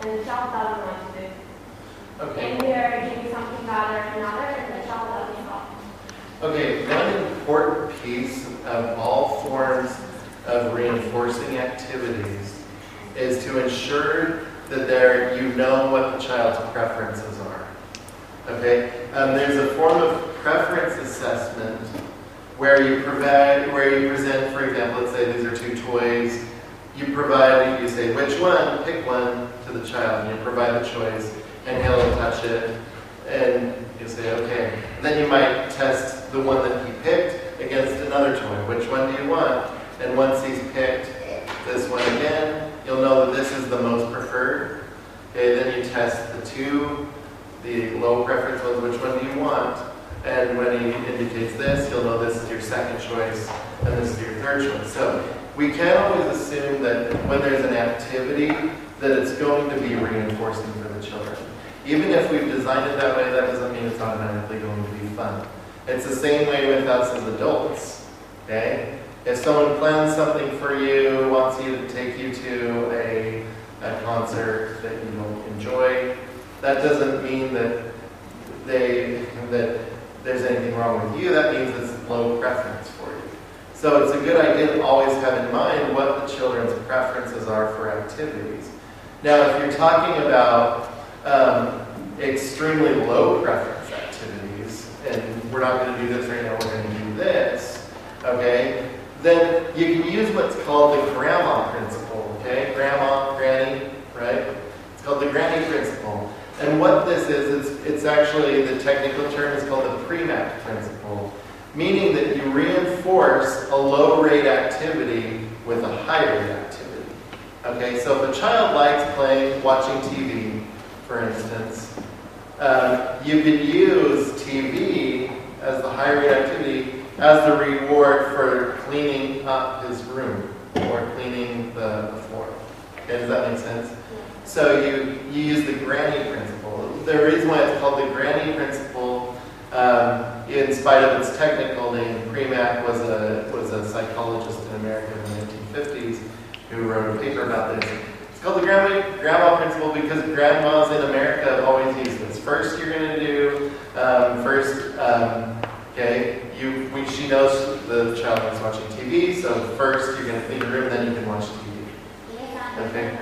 and the child doesn't want to do. Okay. And we are giving something rather another, and the child doesn't stop. Okay, one important piece of all forms of reinforcing activities is to ensure that you know what the child's preferences are. Okay, there's a form of preference assessment where you present, for example, let's say these are two toys. You say which one, pick one to the child, and you provide the choice, and he'll touch it, and you say okay. And then you might test the one that he picked against another toy. Which one do you want? And once he's picked this one again, you'll know that this is the most preferred. Okay, then you test the low preference ones, which one do you want? And when he indicates this, you'll know this is your second choice and this is your third choice. So we can't always assume that when there's an activity that it's going to be reinforcing for the children. Even if we've designed it that way, that doesn't mean it's automatically going to be fun. It's the same way with us as adults. Okay? If someone plans something for you, wants you to take you to a concert that you don't enjoy, that doesn't mean that there's anything wrong with you. That means it's low preference for you. So it's a good idea to always have in mind what the children's preferences are for activities. Now, if you're talking about extremely low preference activities, and we're not going to do this right now, we're going to do this, okay, then you can use what's called the grandma principle, okay? Grandma, granny, right? It's called the granny principle. And what this is, it's actually, the technical term is called the Premack principle, meaning that you reinforce a low-rate activity with a high-rate activity. Okay, so if a child likes watching TV, for instance, you could use TV as the high-rate activity as the reward for cleaning up his room or cleaning the floor. Okay, does that make sense? So you use the granny principle. The reason why it's called the granny principle, in spite of its technical name, Premack was a psychologist in America in the 1950s who wrote a paper about this. It's called the grandma principle because grandmas in America have always used this. First, you're going to do she knows the child is watching TV, so first you're going to clean the room, then you can watch TV. Okay.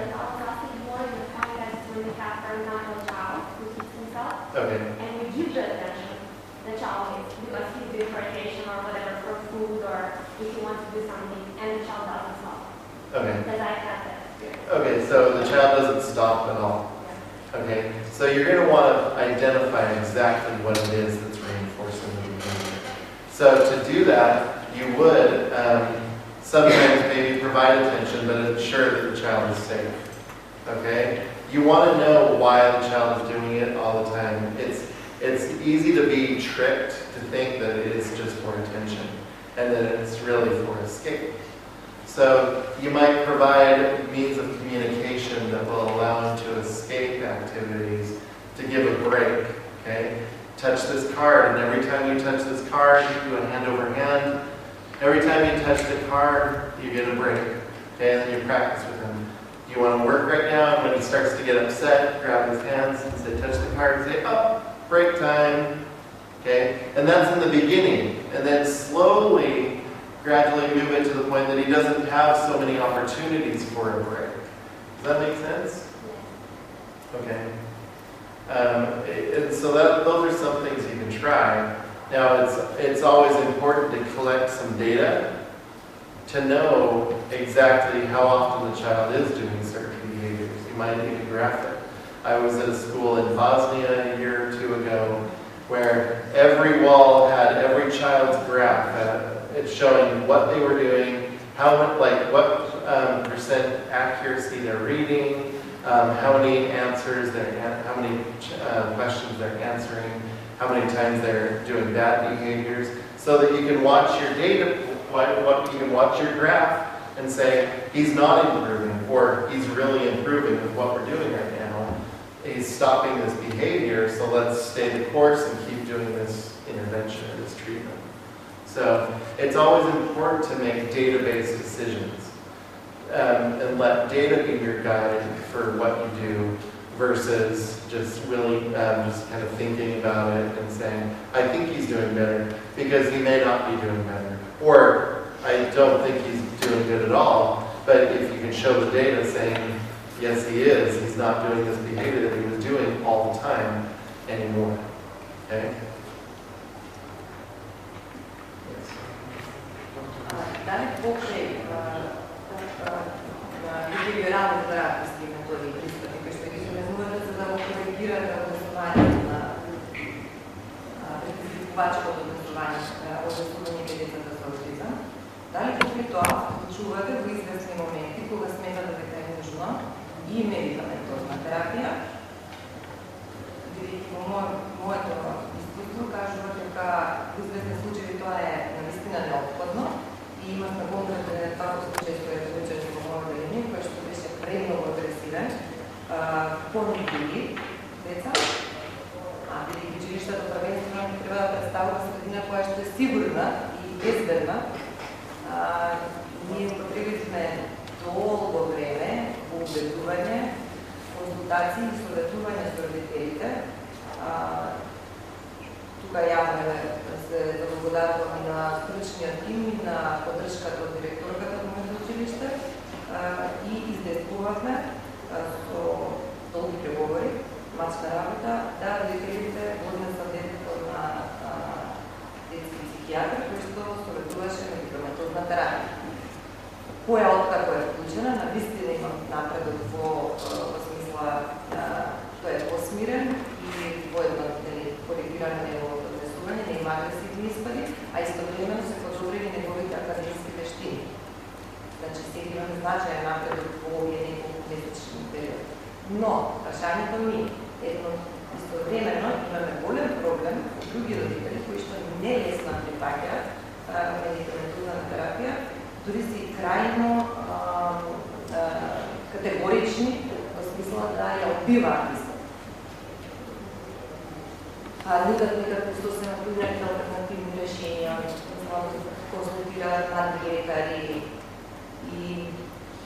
Okay. And we give the attention the child needs because he's doing vacation or whatever for food or if he wants to do something and the child doesn't stop. Okay. Because I had that experience. Okay, so the child doesn't stop at all. Yeah. Okay, so you're going to want to identify exactly what it is that's reinforcing the behavior. So to do that, you would sometimes maybe provide attention, but ensure that the child is safe. Okay? You want to know why the child is doing it all the time. It's easy to be tricked to think that it is just for attention and that it's really for escape. So you might provide means of communication that will allow him to escape activities, to give a break. Okay? Touch this card, and every time you touch this card, you do a hand over hand. Every time you touch the card, you get a break. Okay? And then you practice with him. You want to work right now, and when he starts to get upset, grab his hands and say, touch the card and say, oh, break time. Okay? And that's in the beginning. And then slowly, gradually move it to the point that he doesn't have so many opportunities for a break. Does that make sense? Okay. And so those are some things you can try. Now, it's always important to collect some data to know exactly how often the child is doing certain behaviors. You might need to graph it. I was at a school in Bosnia a year or two ago where every wall had every child's graph. It's showing what they were doing, what percent accuracy they're reading, how many answers how many questions they're answering, how many times they're doing bad behaviors, so that you can watch your data. You can watch your graph and say, he's not improving, or he's really improving with what we're doing right now. He's stopping this behavior, so let's stay the course and keep doing this intervention or this treatment. So it's always important to make data-based decisions and let data be your guide for what you do versus just really just kind of thinking about it and saying, I think he's doing better, because he may not be doing better. Or I don't think he's doing good at all, but if you can show the data saying, yes, he is, he's not doing this behavior that he was doing all the time anymore. Okay? Дали покрај бихевиорални тераписки методи и пристапи кои што ги изменуваат за да го коригираат однесувањето на предизвикувачкото однесување кај децата со аутизам. Дали покрај тоа вклучувате во известни моменти кога сметате дека е нужно и медикаментозна терапија, бидејќи во моето искуство кажува дека во известни случаи тоа е наистина неопходно. И имавме конкретен таков случај кој е случај во мојата линија, кој што беше премногу агресивен, понудили деца, бидејќи училиштето првенствено треба да представува средина која што е сигурна и безбедна. Ние потребивме долго време убедување, консултации и советување со родителите. Тука јавно се заблагодарувам на стручниот тим и на поддршката од директорката во моето училиште и издействувавме со долги преговори, мачна работа, да родителите однесат детето на детски психијатар кој што советуваше медикаментозна терапија. Која откако е вклучена, навистина има напредок во смисла тој е посмирен и во едно коригиране на неговото однесување, не има агресивни испади, а истовремено се подобрени неговите академски вештини. Значи, сега имаме значаен напредок во овие неколку месечни период. Но, прашањето ми е, истовремено имаме голем проблем со други родители кои што не лесно прифаќаат медикаментозна терапија, дури се и крајно категорични во смисла да ја одбиваат исто. Нудат некакви социјално-пријатни алтернативни решенија, консултираат млади лекари и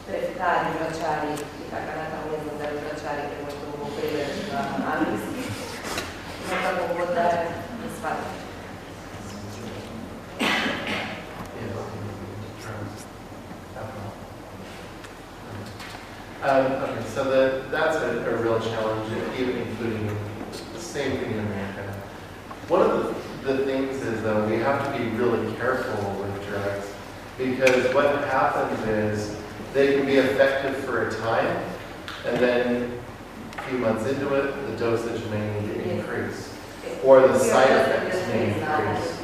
превкари, врачари и така натаму, не знам дали врачарите може да го преведат на англиски, но како год да не сватат. Okay, so that's a real challenge, even including the same thing in America. One of the things is, though, we have to be really careful with drugs, because what happens is they can be effective for a time, and then a few months into it, the dosage may need to increase, or the side effects may increase.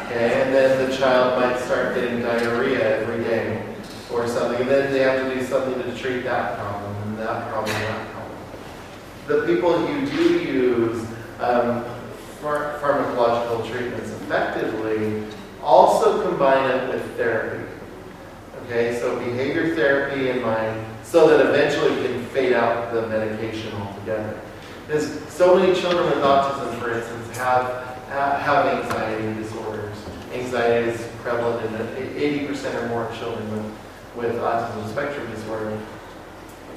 Okay, and then the child might start getting diarrhea every day, or something, and then they have to do something to treat that problem, and that problem, and that problem. The people who do use pharmacological treatments effectively also combine it with therapy. Okay, so behavior therapy in mind, so that eventually we can fade out the medication altogether. Because so many children with autism, for instance, have anxiety disorders. Anxiety is prevalent in 80% or more of children with autism spectrum disorder.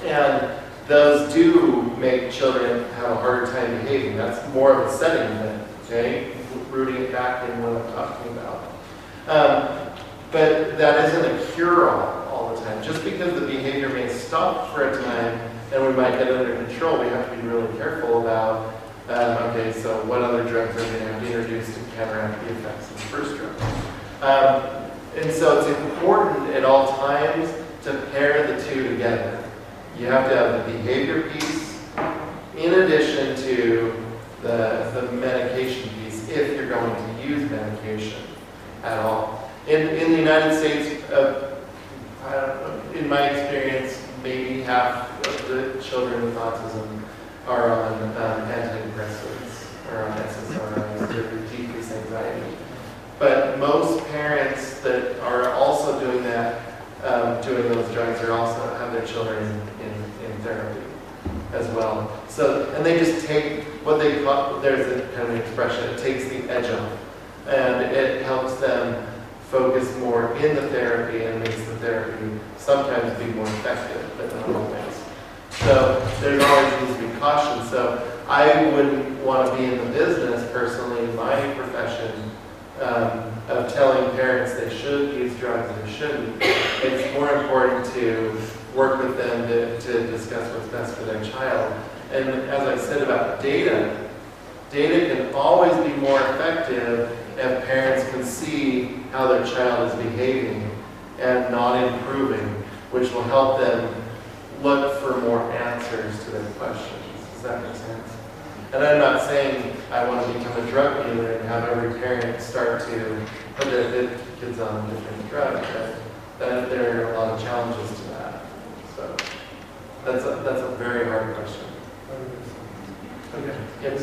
And those do make children have a harder time behaving. That's more of a setting event, okay? Rooting it back in what I'm talking about. But that isn't a cure-all all the time. Just because the behavior may stop for a time and we might get it under control, we have to be really careful about, okay, so what other drugs are we going to have to introduce to counteract the effects of the first drug? And so it's important at all times to pair the two together. You have to have the behavior piece in addition to the medication piece, if you're going to use medication at all. In the United States, in my experience, maybe half of the children with autism are on antidepressants or on SSRIs to decrease anxiety. But most parents that are also doing that, doing those drugs, are also have their children in therapy as well. So, and they just take what they call, there's a kind of expression, it takes the edge off, and it helps them focus more in the therapy and makes the therapy sometimes be more effective, but not always. So there's always needs to be caution. So I wouldn't want to be in the business personally in my profession of telling parents they should use drugs and they shouldn't. It's more important to work with them to discuss what's best for their child. And as I said about data can always be more effective if parents can see how their child is behaving and not improving, which will help them look for more answers to their questions. Does that make sense? And I'm not saying I want to become a drug dealer and have every parent start to put their kids on different drugs, but there are a lot of challenges to that. So that's a very hard question. Okay. Yes.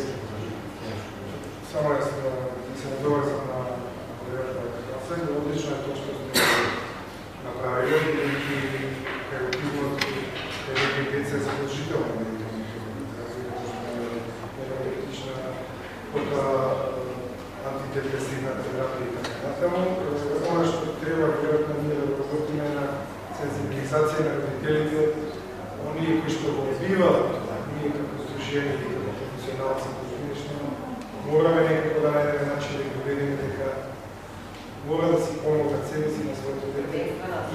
Само да се надоврзам на колегата Кафен, одлично е тоа што сте направили и превентивното преди деца е задължително медикаментична под антидепресивна терапия и така натаму. Оно што треба веројатно ние да работиме на сензибилизација на родителите, оние кои што го одбиваат тоа, ние како здружение и како професионалци мораме некако да најдеме начин да ги убедиме дека мора да си помогат себе си на своето дете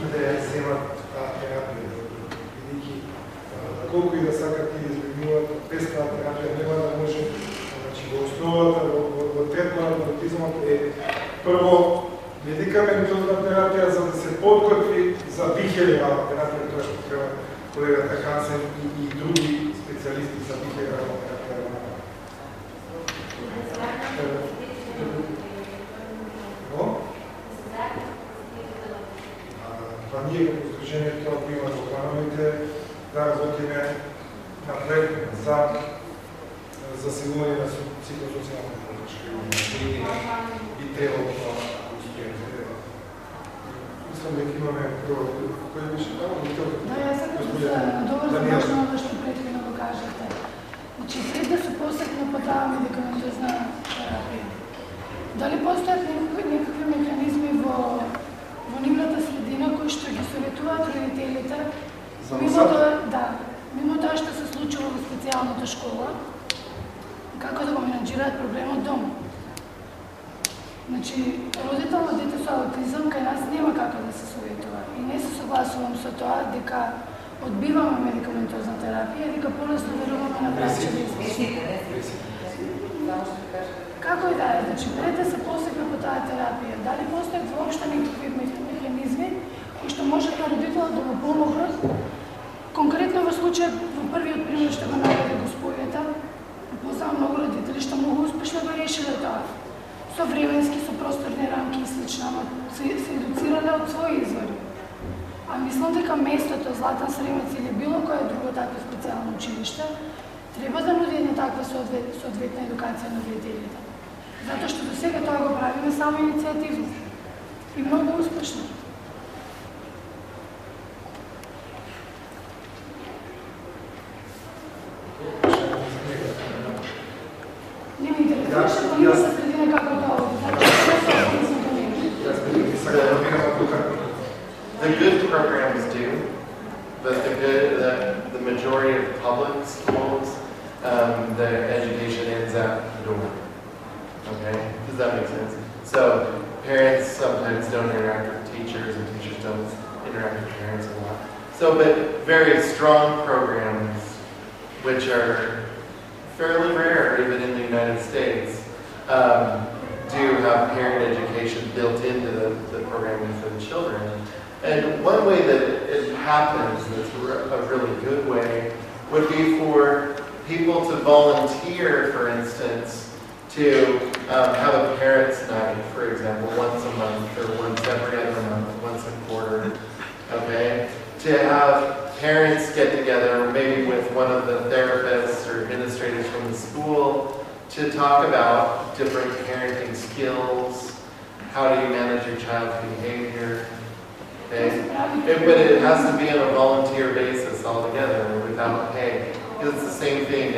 и да ја земат таа терапија. Бидејќи колку и да сакат и изменуваат без таа терапија нема да може. Значи во основата во третманот на аутизмот е прво медикаментозна терапија за да се подготви за бихевиорална терапија, тоа што треба колегата Хансен и други специјалисти за бихевиорална терапија. Ние како здружението го има во плановите да работиме напред за засилување на психосоцијална подршка и треба тоа да успееме. Мислам дека имаме кој беше таму? Да, јас сакам да се надоврзам точно на што претходно го кажавте. Значи, пред да се посекне по таа медикаментозна терапија, дали постојат некакви механизми во нивната средина кои што ги советуваат родителите мимо тоа што се случува во специјалната школа, како да го менаџираат проблемот дома. Значи, родител на дете со аутизам кај нас нема како да се советува и не се согласувам со тоа дека одбиваме медикаментозна терапија и дека полесно веруваме на врачи да излечиме. Како и да е, значи, пред да се посегне по таа терапија, дали постојат воопшто некакви механизми кои што можат на родителот да го помогнат? Конкретно во случај, во првиот пример што го наведе господјата, познавам многу родители што многу успешно го решиле тоа. Со временски, со просторни рамки и слично, ама се едуцирале од своји извори. А мислам дека местото Златан Сремец или било кое друго такво специјално училиште треба да нуди една таква соодветна едукација на родителите. Затоа што до сега тоа го правиме само иницијативно и многу успешно. Не ми интересуваше по нивната средина како тоа оди. The good programs do, but the majority of public schools, the education ends at the door. Okay, does that make sense? So parents sometimes don't interact with teachers, and teachers don't interact with parents a lot. So, but very strong programs, which are fairly rare even in the United States, do have parent education built into the programming for the children. And one way that it happens, that's a really good way, would be for people to volunteer, for instance, to have a parents' night, for example, once a month or once every other month, once a quarter, okay? To have parents get together, maybe with one of the therapists or administrators from the school, to talk about different parenting skills, how do you manage your child's behavior, okay? But it has to be on a volunteer basis altogether, without pay. Because it's the same thing.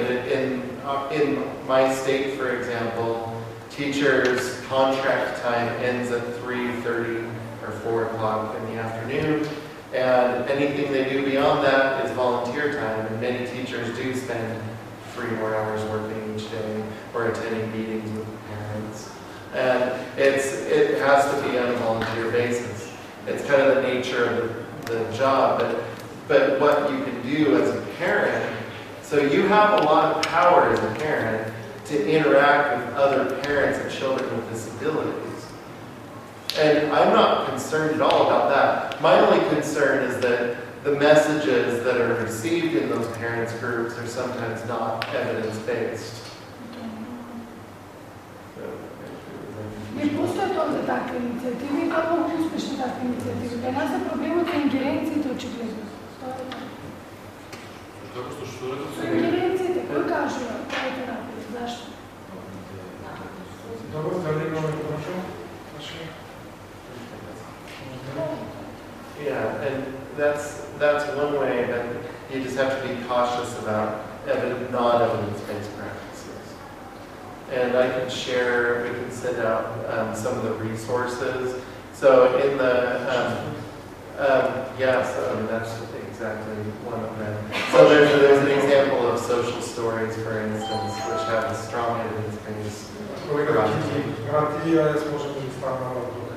In my state, for example, teachers' contract time ends at 3:30 or 4 o'clock in the afternoon, and anything they do beyond that is volunteer time, and many teachers do spend 3 more hours working each day or attending meetings with parents. And it has to be on a volunteer basis. It's kind of the nature of the job, but what you can do as a parent, so you have a lot of power as a parent to interact with other parents and children with disabilities. And I'm not concerned at all about that. My only concern is that the messages that are received in those parents groups are sometimes not evidence-based. Не постојат овде такви иницијативи, како успешни такви иницијативи. Кај нас е проблемот со ингеренциите очигледно. Како што рекол? Со ингеренциите, кој кажува која е терапија, зашто? Добро, дали имаме прашање? Yeah, and that's one way that you just have to be cautious about non-evidence-based practices. And I can share, we can send out some of the resources. So in the, that's exactly one of them. So there's an example of social stories, for instance, which have a strong evidence-based practice. Гарантија е сможем да станува тука.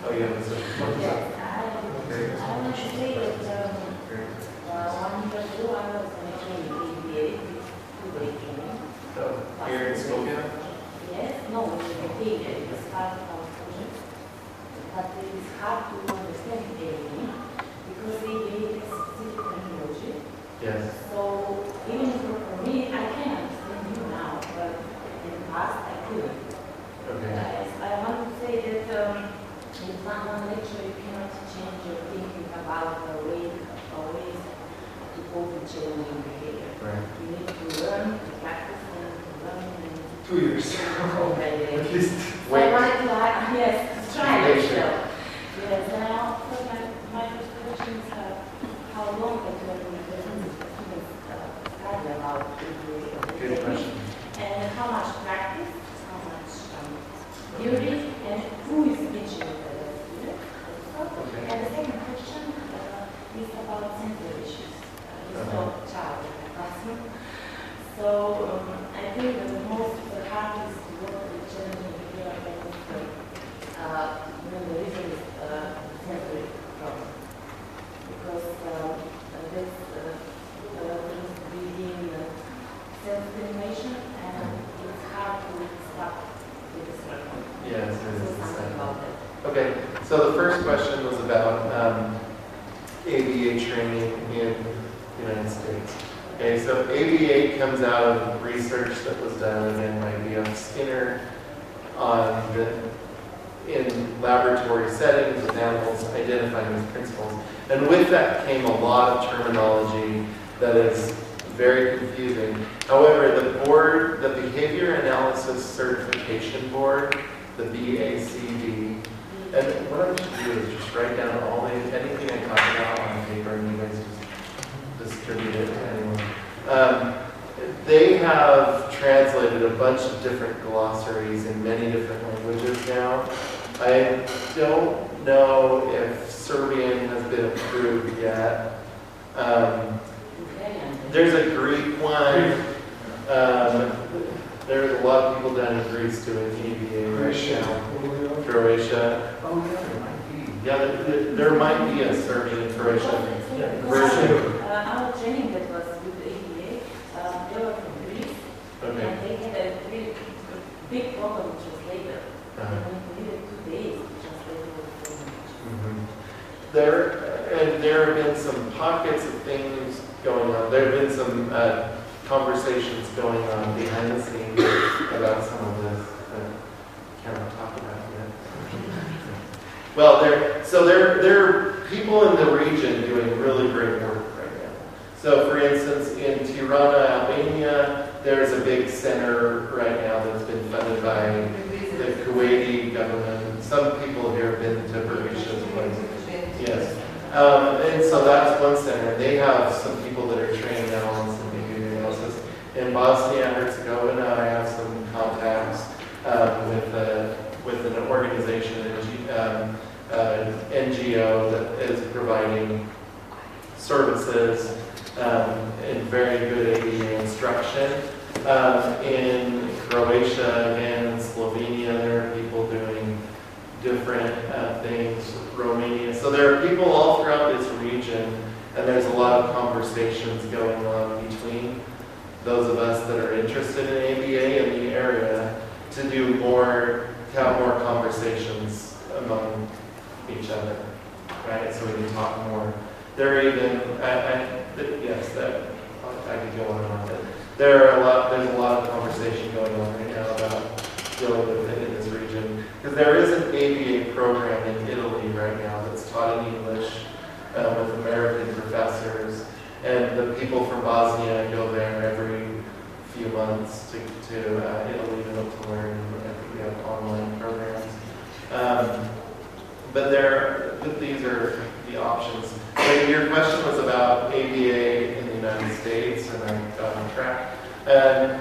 Oh, yeah, that's it. Yes, I want to say that 1 year ago I was mentioning ABA, two-day training. So, here in Skopje? Yes, no, in Batavia, it was part of our project. But it is hard to understand ABA because ABA is specific terminology. Yes. So even for me, I can understand you now, but in the past I couldn't. Okay. I want to say that in one lecture you cannot change your thinking about the ways to cope with challenging behavior. Right. You need to learn, to practice, and to learn and 2 years. to At least. So I wanted to yes, try it. Wait. Yes, and I also my first question is how long it will be students study about Good question. and how much practice, how much theory, and who is teaching the student. Okay. And the second question is about sensory issues. It's not child in the classroom. So I think that the most hardest work with challenging behavior is when the reason is sensory problem. Because this breeding self-stimulation and it's hard to stop with the circle. Yes, it So is. something about that. Okay, so the first question was about ABA training in the United States. Okay, so ABA comes out of research that was done again by B.F. Skinner in laboratory settings with animals, identifying these principles. And with that came a lot of terminology that is very confusing. However, the Behavior Analysis Certification Board, the BACD, and what I should do is just write down anything I talk about on paper and you guys just distribute it to anyone. They have translated a bunch of different glossaries in many different languages now. I don't know if Serbian has been approved yet. There's a Greek one. There's a lot of people down in Greece doing EBA right now. Croatia. Oh, yeah, there might be. Yeah, there might be a Serbian and Croatian version. Our training that was with the ABA, they were from Greece, Okay. and they had a really big problem with translator. We needed 2 days to translate the language. There have been some pockets of things going on. There have been some conversations going on behind the scenes about some of this that I cannot talk about yet. Well, there are people in the region doing really great work right now. So, for instance, in Tirana, Albania, there's a big center right now that's been funded by the Kuwaiti government. Some people here have been to Berisha's place. Yes. And so that's one center. They have some people that are trained now on some behavior analysis. In Bosnia and Herzegovina, I have some contacts with an organization, NGO that is providing services in very good ABA instruction. In Croatia and Slovenia, there are people doing different things, Romania. So there are people all throughout this region, and there's a lot of conversations going on between those of us that are interested in ABA in the area to do more, to have more conversations among each other, right? So we can talk more. There are even, yes, that I could go on and on. There's a lot of conversation going on right now about dealing with it in this region. Because there is an ABA program in Italy right now that's taught in English with American professors. And the people from Bosnia go there every few months to Italy to learn. I think we have online programs. But these are the options. But your question was about ABA in the United States, and I got on track. And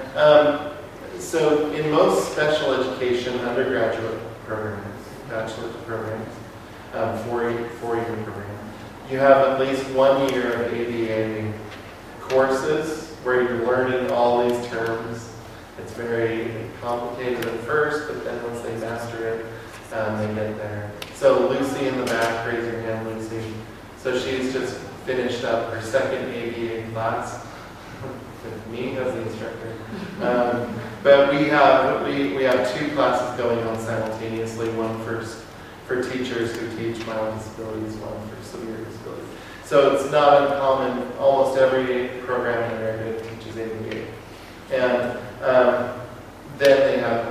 so in most special education undergraduate programs, bachelor's programs, four-year program, you have at least 1 year of ABA courses where you're learning all these terms. It's very complicated at first, but then once they master it, they get there. So Lucy in the back, raise your hand, Lucy. So she's just finished up her second ABA class with me as the instructor. But we have 2 classes going on simultaneously, one for teachers who teach mild disabilities, one for severe disabilities. So it's not uncommon, almost every program in America teaches ABA. And then they have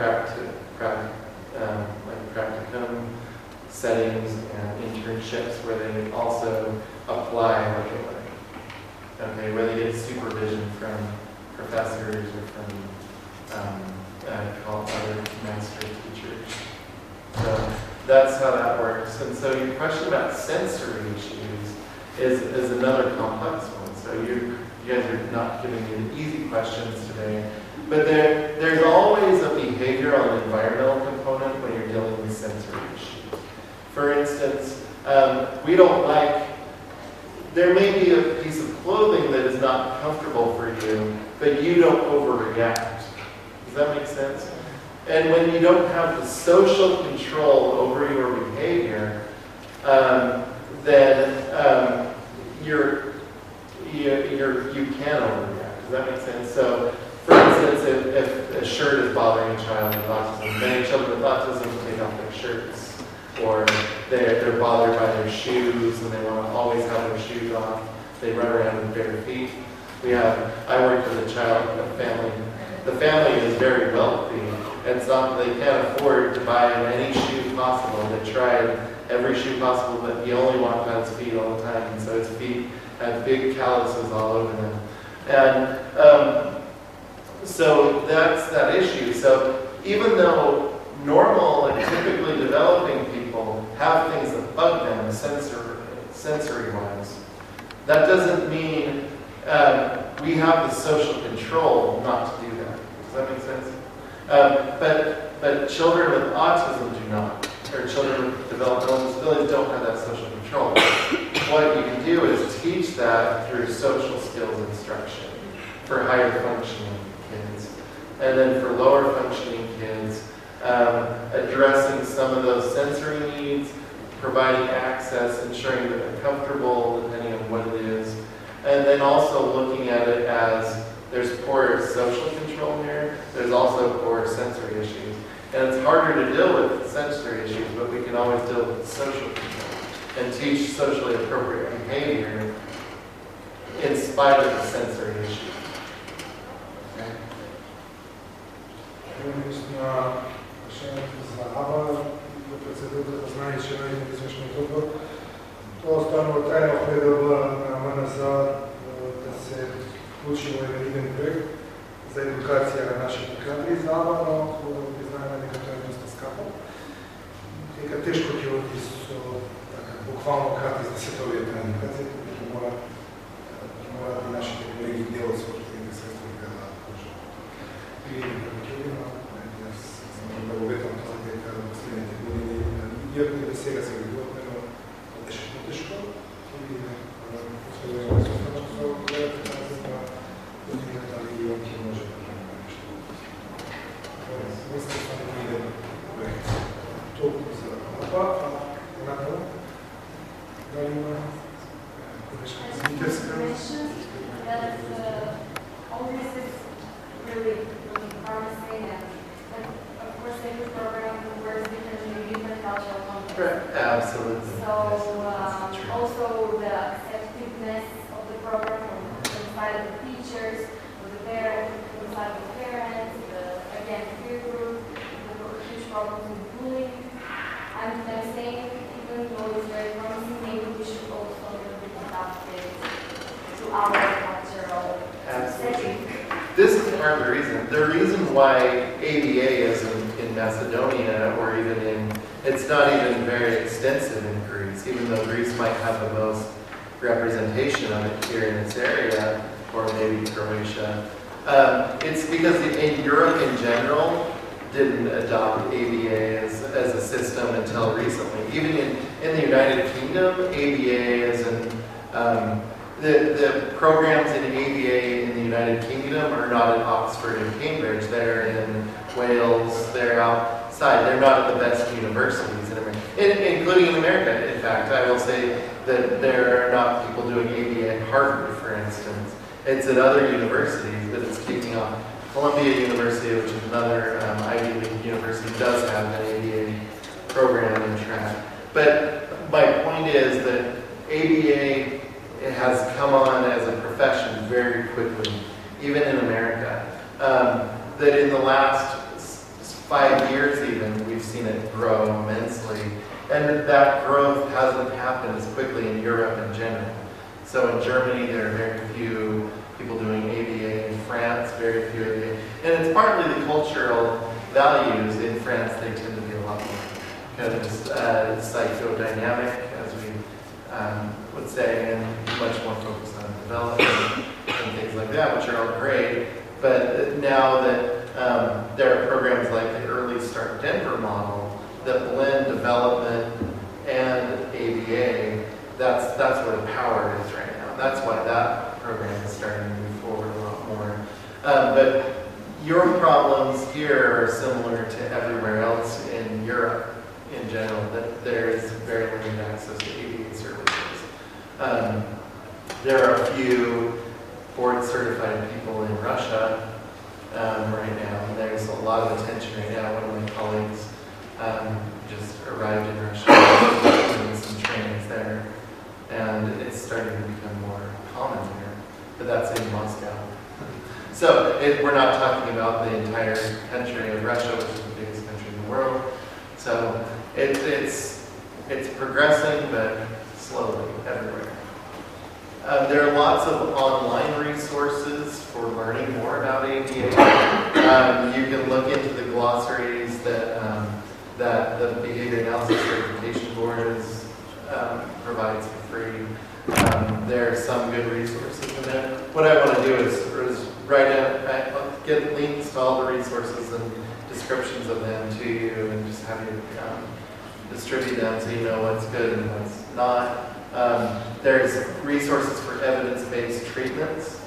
practicum settings and internships where they also apply what they learn. Okay, where they get supervision from professors or from other master teachers. So that's how that works. And so your question about sensory issues is another complex one. So you guys are not giving me the easy questions today. But there's always a behavioral and environmental component when you're dealing with sensory issues. For instance, we don't like, there may be a piece of clothing that is not comfortable for you, but you don't overreact. Does that make sense? And when you don't have the social control over your behavior, then you can overreact. Does that make sense? So, for instance, if a shirt is bothering a child with autism, many children with autism take off their shirts, or they're bothered by their shoes and they want to always have their shoes off. They run around with bare feet. I worked with a family. The family is very wealthy. It's not, they can't afford to buy him any shoe possible. They tried every shoe possible, but he only walked on his feet all the time, and so his feet had big calluses all over them. And so that's that issue. So even though normal and typically developing people have things that bug them sensory-wise, that doesn't mean we have the social control not to do that. Does that make sense? But children with autism do not, or children with developmental disabilities don't have that social control. What you can do is teach that through social skills instruction for higher functioning kids. And then for lower functioning kids, addressing some of those sensory needs, providing access, ensuring that they're comfortable depending on what it is. And then also looking at it as there's poor social control here, there's also poor sensory issues. And it's harder to deal with sensory issues, but we can always deal with social control and teach socially appropriate behavior in spite of the sensory issues. Okay? To станува трајно предоба на МНЗ да се вклучи во еден проект за едукација на нашите кадри. Забавно, ги знаеме дека тоа е доста скапо. Дека тешко ќе оди со буквално карти за световиот на едукацијата, дека мора и нашите колеги делат собствените средства дека да можат. И како ќе видиме, јас сум благоветен тоа дека во следните години, иако и до сега се видува, Продължаваме с останалото гледате тази на утвърдната ли онки може да направи нещо. Мисля, че не иде проект. Толкова за това, едната, дали има колежка Змитерска? All this is really promising, and of course, every program works differently in different cultural contexts. Absolutely. So That's true. also the acceptedness of the program from the side of the teachers, from the parents, from the side of the parents, again, peer group, the huge problems with bullying. I'm saying, even though it's very promising, maybe we should also a little bit adapt it to our cultural setting. This is part of the reason. The reason why ABA is in Macedonia, or even it's not even very extensive in Greece, even though Greece might have the most representation of it here in this area, or maybe Croatia. It's because in Europe in general didn't adopt ABA as a system until recently. Even in the United Kingdom, ABA is the programs in ABA in the United Kingdom are not in Oxford and Cambridge. They're in Wales. They're outside. They're not at the best universities in America, including in America. In fact, I will say that there are not people doing ABA at Harvard, for instance. It's at other universities, but it's kicking off. Columbia University, which is another Ivy League university, does have an ABA program and track. But my point is that ABA has come on as a profession very quickly, even in America. That in the last 5 years even, we've seen it grow immensely. And that growth hasn't happened as quickly in Europe in general. So in Germany, there are very few people doing ABA. In France, very few ABA. And it's partly the cultural values. In France, they tend to be a lot more kind of psychodynamic, as we would say, and much more focused on development and things like that, which are all great. But now that there are programs like the Early Start Denver model that blend development and ABA, that's where the power is right now. That's why that program is starting to move forward a lot more. But your problems here are similar to everywhere else in Europe in general, that there is very limited access to ABA services. There are a few board-certified people in Russia right now, and there's a lot of attention right now. One of my colleagues just arrived in Russia doing some trainings there, and it's starting to become more common here, but that's in Moscow. So we're not talking about the entire country of Russia, which is the biggest country in the world. So it's progressing, but slowly everywhere. There are lots of online resources for learning more about ABA. You can look into the glossaries that the Behavior Analysis Certification Board provides for free. There are some good resources in there. What I want to do is write down, get links to all the resources and descriptions of them to you, and just have you distribute them so you know what's good and what's not. There's resources for evidence-based treatments.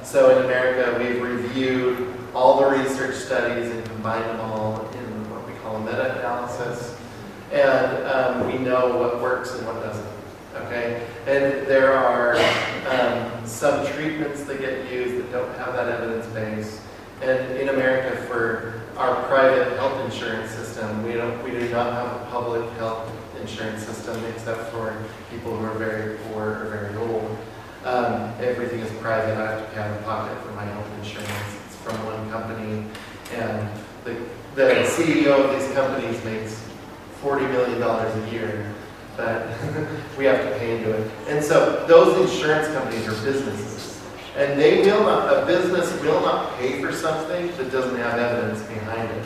So in America, we've reviewed all the research studies and combined them all in what we call a meta-analysis. And we know what works and what doesn't. Okay? And there are some treatments that get used that don't have that evidence base. And in America, for our private health insurance system, we do not have a public health insurance system except for people who are very poor or very old. Everything is private. I have to pay out of pocket for my health insurance. It's from one company, and the CEO of these companies makes $40 million a year, but we have to pay into it. And so those insurance companies are businesses, and a business will not pay for something that doesn't have evidence behind it.